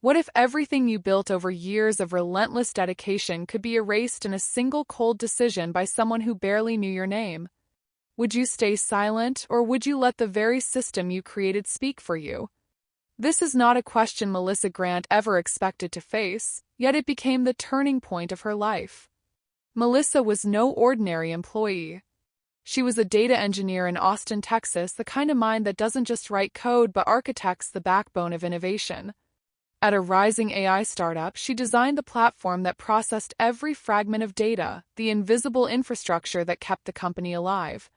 What if everything you built over years of relentless dedication could be erased in a single cold decision by someone who barely knew your name? Would you stay silent, or would you let the very system you created speak for you? This is not a question Melissa Grant ever expected to face, yet it became the turning point of her life. Melissa was no ordinary employee. She was a data engineer in Austin, Texas, the kind of mind that doesn't just write code but architects the backbone of innovation. At a rising AI startup, she designed the platform that processed every fragment of data, the invisible infrastructure that kept the company alive.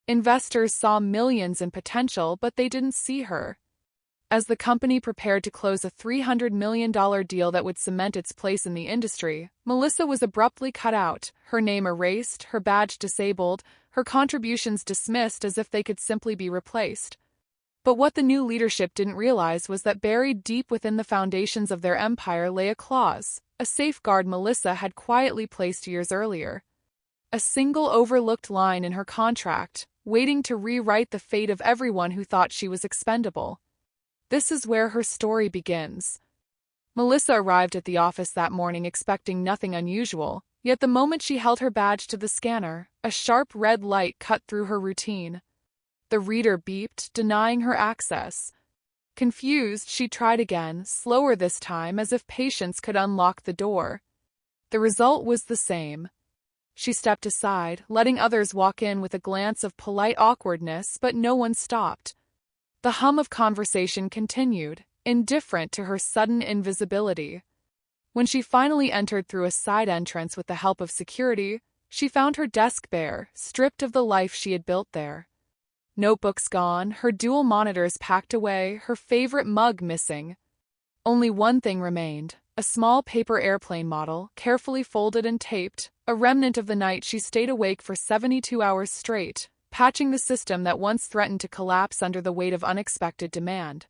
Investors saw millions in potential, but they didn't see her. As the company prepared to close a $300 million deal that would cement its place in the industry, Melissa was abruptly cut out, her name erased, her badge disabled, her contributions dismissed as if they could simply be replaced. But what the new leadership didn't realize was that buried deep within the foundations of their empire lay a clause, a safeguard Melissa had quietly placed years earlier. A single overlooked line in her contract, waiting to rewrite the fate of everyone who thought she was expendable. This is where her story begins. Melissa arrived at the office that morning expecting nothing unusual, yet the moment she held her badge to the scanner, a sharp red light cut through her routine. The reader beeped, denying her access. Confused, she tried again, slower this time, as if patience could unlock the door. The result was the same. She stepped aside, letting others walk in with a glance of polite awkwardness, but no one stopped. The hum of conversation continued, indifferent to her sudden invisibility. When she finally entered through a side entrance with the help of security, she found her desk bare, stripped of the life she had built there. Notebooks gone, her dual monitors packed away, her favorite mug missing. Only one thing remained, a small paper airplane model, carefully folded and taped, a remnant of the night she stayed awake for 72 hours straight, patching the system that once threatened to collapse under the weight of unexpected demand.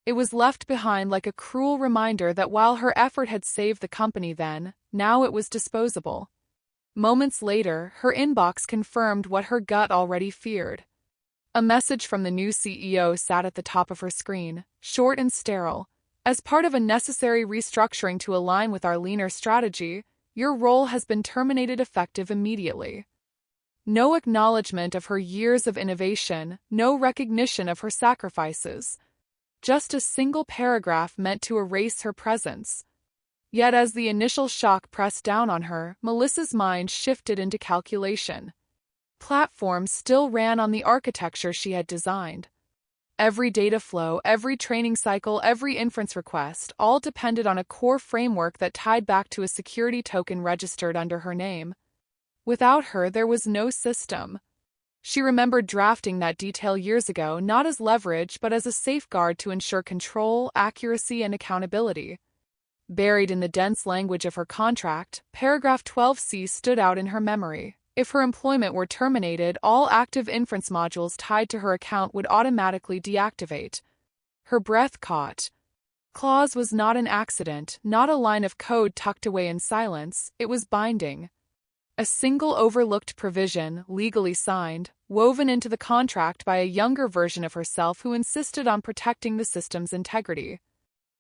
It was left behind like a cruel reminder that while her effort had saved the company then, now it was disposable. Moments later, her inbox confirmed what her gut already feared. A message from the new CEO sat at the top of her screen, short and sterile. As part of a necessary restructuring to align with our leaner strategy, your role has been terminated effective immediately. No acknowledgement of her years of innovation, no recognition of her sacrifices. Just a single paragraph meant to erase her presence. Yet as the initial shock pressed down on her, Melissa's mind shifted into calculation. Platforms still ran on the architecture she had designed. Every data flow, every training cycle, every inference request, all depended on a core framework that tied back to a security token registered under her name. Without her, there was no system. She remembered drafting that detail years ago, not as leverage but as a safeguard to ensure control, accuracy, and accountability. Buried in the dense language of her contract, paragraph 12C stood out in her memory. If her employment were terminated, all active inference modules tied to her account would automatically deactivate. Her breath caught. Clause was not an accident, not a line of code tucked away in silence, it was binding. A single overlooked provision, legally signed, woven into the contract by a younger version of herself who insisted on protecting the system's integrity.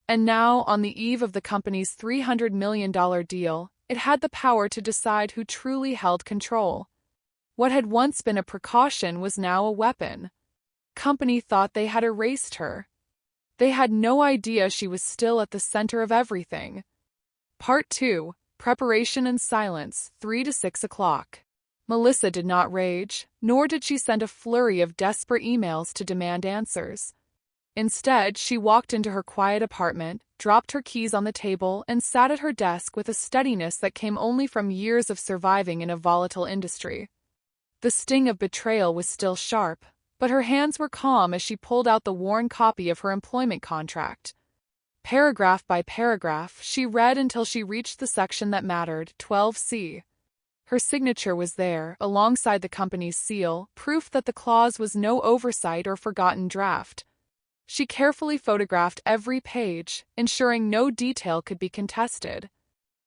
And now, on the eve of the company's $300 million deal, it had the power to decide who truly held control. What had once been a precaution was now a weapon. Company thought they had erased her. They had no idea she was still at the center of everything. Part 2. Preparation and Silence, 3 to 6 o'clock. Melissa did not rage, nor did she send a flurry of desperate emails to demand answers. Instead, she walked into her quiet apartment, dropped her keys on the table, and sat at her desk with a steadiness that came only from years of surviving in a volatile industry. The sting of betrayal was still sharp, but her hands were calm as she pulled out the worn copy of her employment contract. Paragraph by paragraph, she read until she reached the section that mattered, 12C. Her signature was there, alongside the company's seal, proof that the clause was no oversight or forgotten draft. She carefully photographed every page, ensuring no detail could be contested.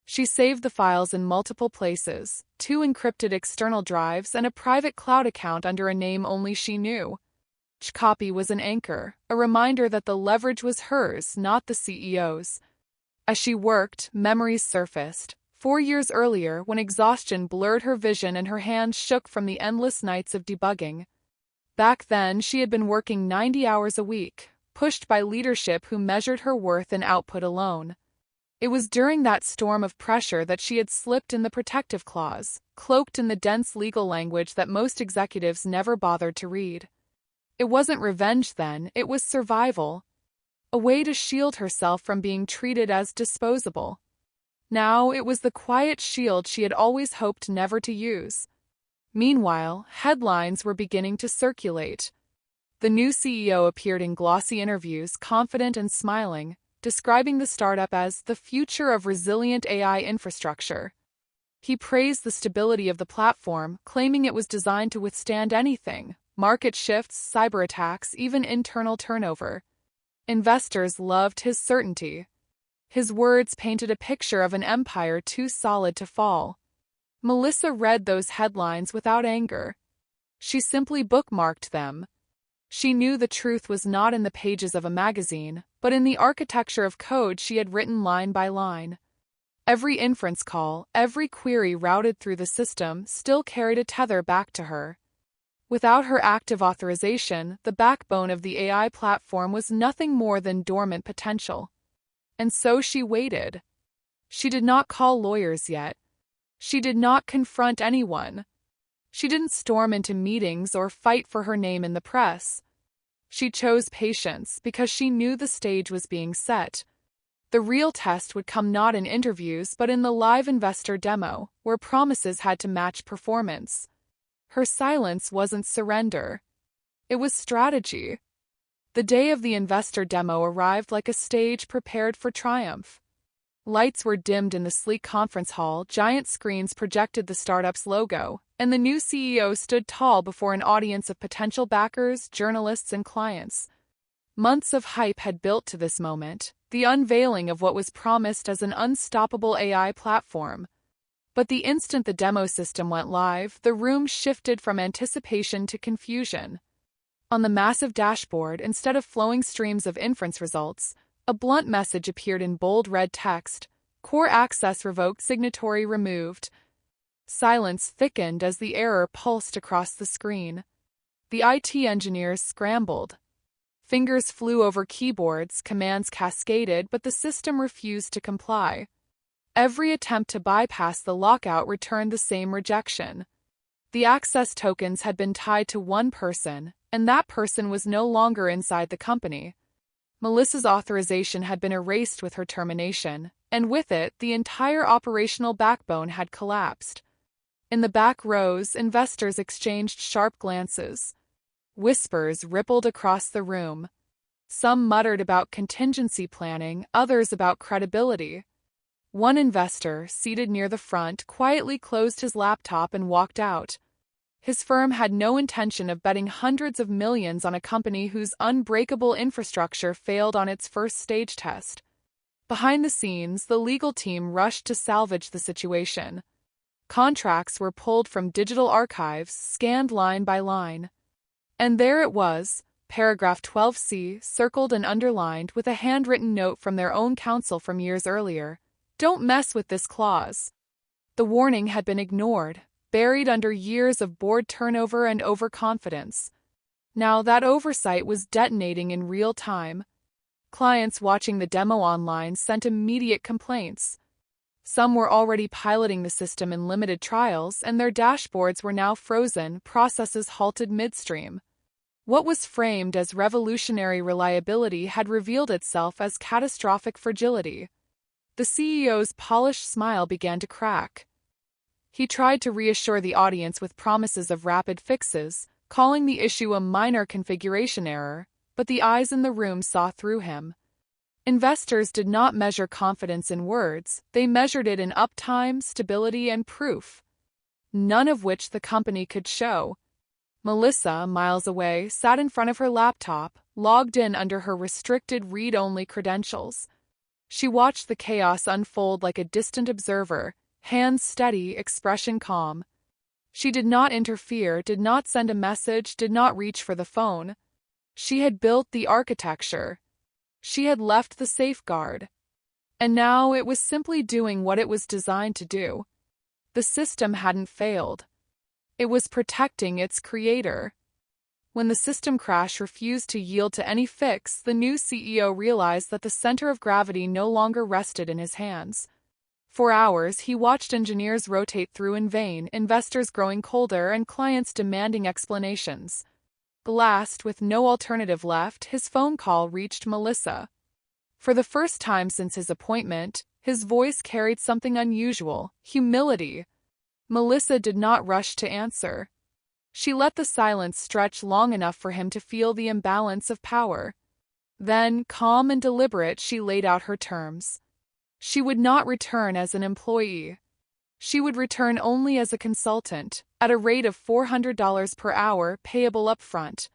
She saved the files in multiple places, 2 encrypted external drives and a private cloud account under a name only she knew. Each copy was an anchor, a reminder that the leverage was hers, not the CEO's. As she worked, memories surfaced. 4 years earlier, when exhaustion blurred her vision and her hands shook from the endless nights of debugging. Back then, she had been working 90 hours a week, pushed by leadership who measured her worth in output alone. It was during that storm of pressure that she had slipped in the protective clause, cloaked in the dense legal language that most executives never bothered to read. It wasn't revenge then, it was survival. A way to shield herself from being treated as disposable. Now it was the quiet shield she had always hoped never to use. Meanwhile, headlines were beginning to circulate. The new CEO appeared in glossy interviews, confident and smiling, describing the startup as the future of resilient AI infrastructure. He praised the stability of the platform, claiming it was designed to withstand anything: market shifts, cyber attacks, even internal turnover. Investors loved his certainty. His words painted a picture of an empire too solid to fall. Melissa read those headlines without anger. She simply bookmarked them. She knew the truth was not in the pages of a magazine, but in the architecture of code she had written line by line. Every inference call, every query routed through the system still carried a tether back to her. Without her active authorization, the backbone of the AI platform was nothing more than dormant potential. And so she waited. She did not call lawyers yet. She did not confront anyone. She didn't storm into meetings or fight for her name in the press. She chose patience because she knew the stage was being set. The real test would come not in interviews but in the live investor demo, where promises had to match performance. Her silence wasn't surrender. It was strategy. The day of the investor demo arrived like a stage prepared for triumph. Lights were dimmed in the sleek conference hall, giant screens projected the startup's logo, and the new CEO stood tall before an audience of potential backers, journalists, and clients. Months of hype had built to this moment, the unveiling of what was promised as an unstoppable AI platform. But the instant the demo system went live, the room shifted from anticipation to confusion. On the massive dashboard, instead of flowing streams of inference results, a blunt message appeared in bold red text: "Core access revoked, signatory removed." Silence thickened as the error pulsed across the screen. The IT engineers scrambled. Fingers flew over keyboards, commands cascaded, but the system refused to comply. Every attempt to bypass the lockout returned the same rejection. The access tokens had been tied to one person, and that person was no longer inside the company. Melissa's authorization had been erased with her termination, and with it, the entire operational backbone had collapsed. In the back rows, investors exchanged sharp glances. Whispers rippled across the room. Some muttered about contingency planning, others about credibility. One investor, seated near the front, quietly closed his laptop and walked out. His firm had no intention of betting hundreds of millions on a company whose unbreakable infrastructure failed on its first stage test. Behind the scenes, the legal team rushed to salvage the situation. Contracts were pulled from digital archives, scanned line by line. And there it was, paragraph 12C, circled and underlined with a handwritten note from their own counsel from years earlier. "Don't mess with this clause." The warning had been ignored, buried under years of board turnover and overconfidence. Now that oversight was detonating in real time. Clients watching the demo online sent immediate complaints. Some were already piloting the system in limited trials, and their dashboards were now frozen, processes halted midstream. What was framed as revolutionary reliability had revealed itself as catastrophic fragility. The CEO's polished smile began to crack. He tried to reassure the audience with promises of rapid fixes, calling the issue a minor configuration error, but the eyes in the room saw through him. Investors did not measure confidence in words, they measured it in uptime, stability, and proof, none of which the company could show. Melissa, miles away, sat in front of her laptop, logged in under her restricted read-only credentials. She watched the chaos unfold like a distant observer, hands steady, expression calm. She did not interfere, did not send a message, did not reach for the phone. She had built the architecture. She had left the safeguard. And now it was simply doing what it was designed to do. The system hadn't failed. It was protecting its creator. When the system crash refused to yield to any fix, the new CEO realized that the center of gravity no longer rested in his hands. For hours, he watched engineers rotate through in vain, investors growing colder and clients demanding explanations. Last, with no alternative left, his phone call reached Melissa. For the first time since his appointment, his voice carried something unusual: humility. Melissa did not rush to answer. She let the silence stretch long enough for him to feel the imbalance of power. Then, calm and deliberate, she laid out her terms. She would not return as an employee. She would return only as a consultant, at a rate of $400 per hour, payable upfront.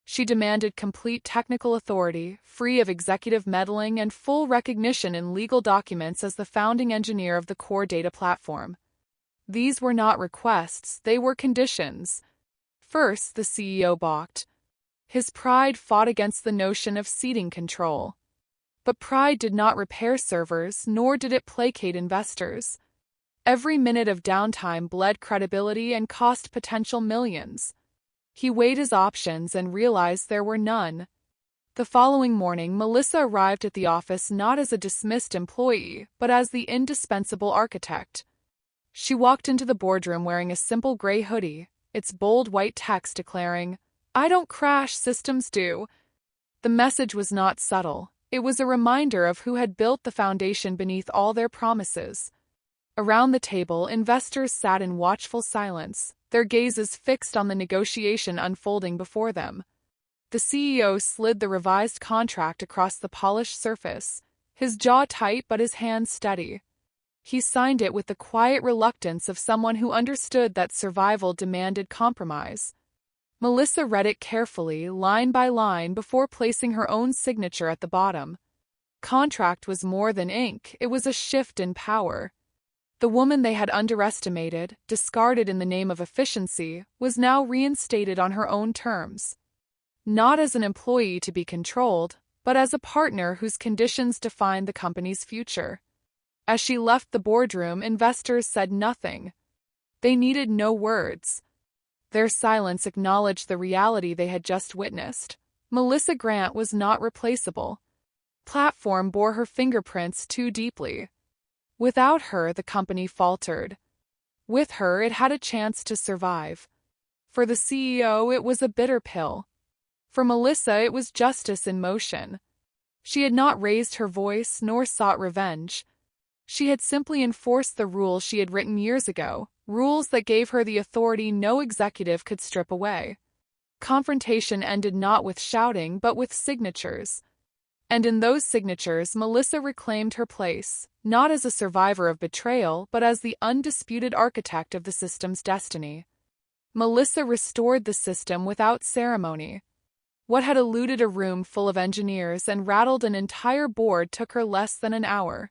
She demanded complete technical authority, free of executive meddling, and full recognition in legal documents as the founding engineer of the core data platform. These were not requests, they were conditions. First, the CEO balked. His pride fought against the notion of ceding control. But pride did not repair servers, nor did it placate investors. Every minute of downtime bled credibility and cost potential millions. He weighed his options and realized there were none. The following morning, Melissa arrived at the office not as a dismissed employee, but as the indispensable architect. She walked into the boardroom wearing a simple gray hoodie, its bold white text declaring, "I don't crash, systems do." The message was not subtle. It was a reminder of who had built the foundation beneath all their promises. Around the table, investors sat in watchful silence, their gazes fixed on the negotiation unfolding before them. The CEO slid the revised contract across the polished surface, his jaw tight but his hands steady. He signed it with the quiet reluctance of someone who understood that survival demanded compromise. Melissa read it carefully, line by line, before placing her own signature at the bottom. Contract was more than ink, it was a shift in power. The woman they had underestimated, discarded in the name of efficiency, was now reinstated on her own terms. Not as an employee to be controlled, but as a partner whose conditions defined the company's future. As she left the boardroom, investors said nothing. They needed no words. Their silence acknowledged the reality they had just witnessed. Melissa Grant was not replaceable. Platform bore her fingerprints too deeply. Without her, the company faltered. With her, it had a chance to survive. For the CEO, it was a bitter pill. For Melissa, it was justice in motion. She had not raised her voice nor sought revenge. She had simply enforced the rules she had written years ago, rules that gave her the authority no executive could strip away. Confrontation ended not with shouting but with signatures. And in those signatures, Melissa reclaimed her place, not as a survivor of betrayal but as the undisputed architect of the system's destiny. Melissa restored the system without ceremony. What had eluded a room full of engineers and rattled an entire board took her less than an hour.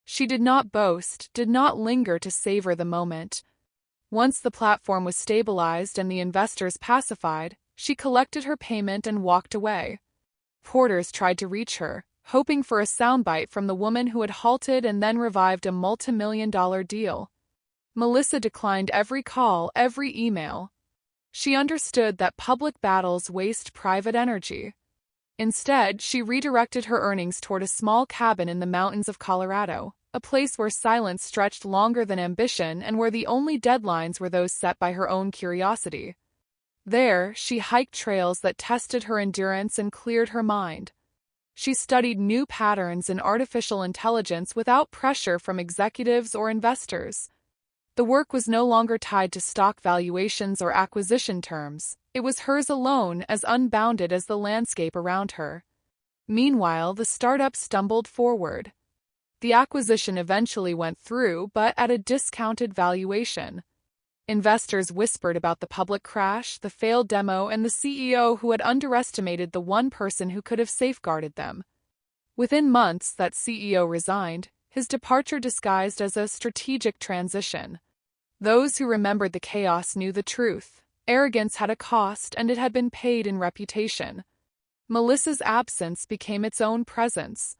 She did not boast, did not linger to savor the moment. Once the platform was stabilized and the investors pacified, she collected her payment and walked away. Porters tried to reach her, hoping for a soundbite from the woman who had halted and then revived a multi-million-dollar deal. Melissa declined every call, every email. She understood that public battles waste private energy. Instead, she redirected her earnings toward a small cabin in the mountains of Colorado, a place where silence stretched longer than ambition and where the only deadlines were those set by her own curiosity. There, she hiked trails that tested her endurance and cleared her mind. She studied new patterns in artificial intelligence without pressure from executives or investors. The work was no longer tied to stock valuations or acquisition terms. It was hers alone, as unbounded as the landscape around her. Meanwhile, the startup stumbled forward. The acquisition eventually went through, but at a discounted valuation. Investors whispered about the public crash, the failed demo, and the CEO who had underestimated the one person who could have safeguarded them. Within months, that CEO resigned, his departure disguised as a strategic transition. Those who remembered the chaos knew the truth. Arrogance had a cost, and it had been paid in reputation. Melissa's absence became its own presence.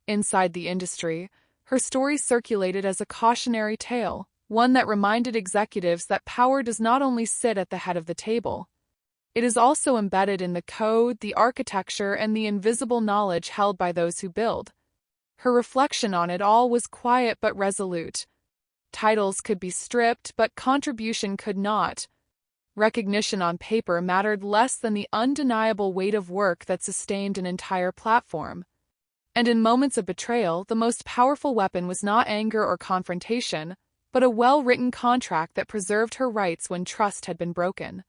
Inside the industry, her story circulated as a cautionary tale, one that reminded executives that power does not only sit at the head of the table. It is also embedded in the code, the architecture, and the invisible knowledge held by those who build. Her reflection on it all was quiet but resolute. Titles could be stripped, but contribution could not. Recognition on paper mattered less than the undeniable weight of work that sustained an entire platform. And in moments of betrayal, the most powerful weapon was not anger or confrontation, but a well-written contract that preserved her rights when trust had been broken.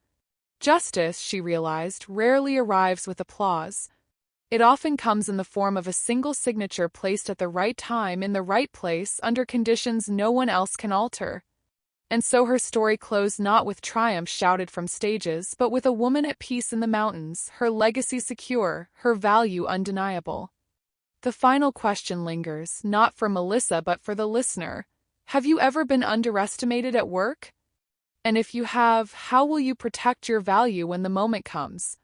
Justice, she realized, rarely arrives with applause. It often comes in the form of a single signature placed at the right time in the right place under conditions no one else can alter. And so her story closed not with triumph shouted from stages, but with a woman at peace in the mountains, her legacy secure, her value undeniable. The final question lingers, not for Melissa but for the listener. Have you ever been underestimated at work? And if you have, how will you protect your value when the moment comes?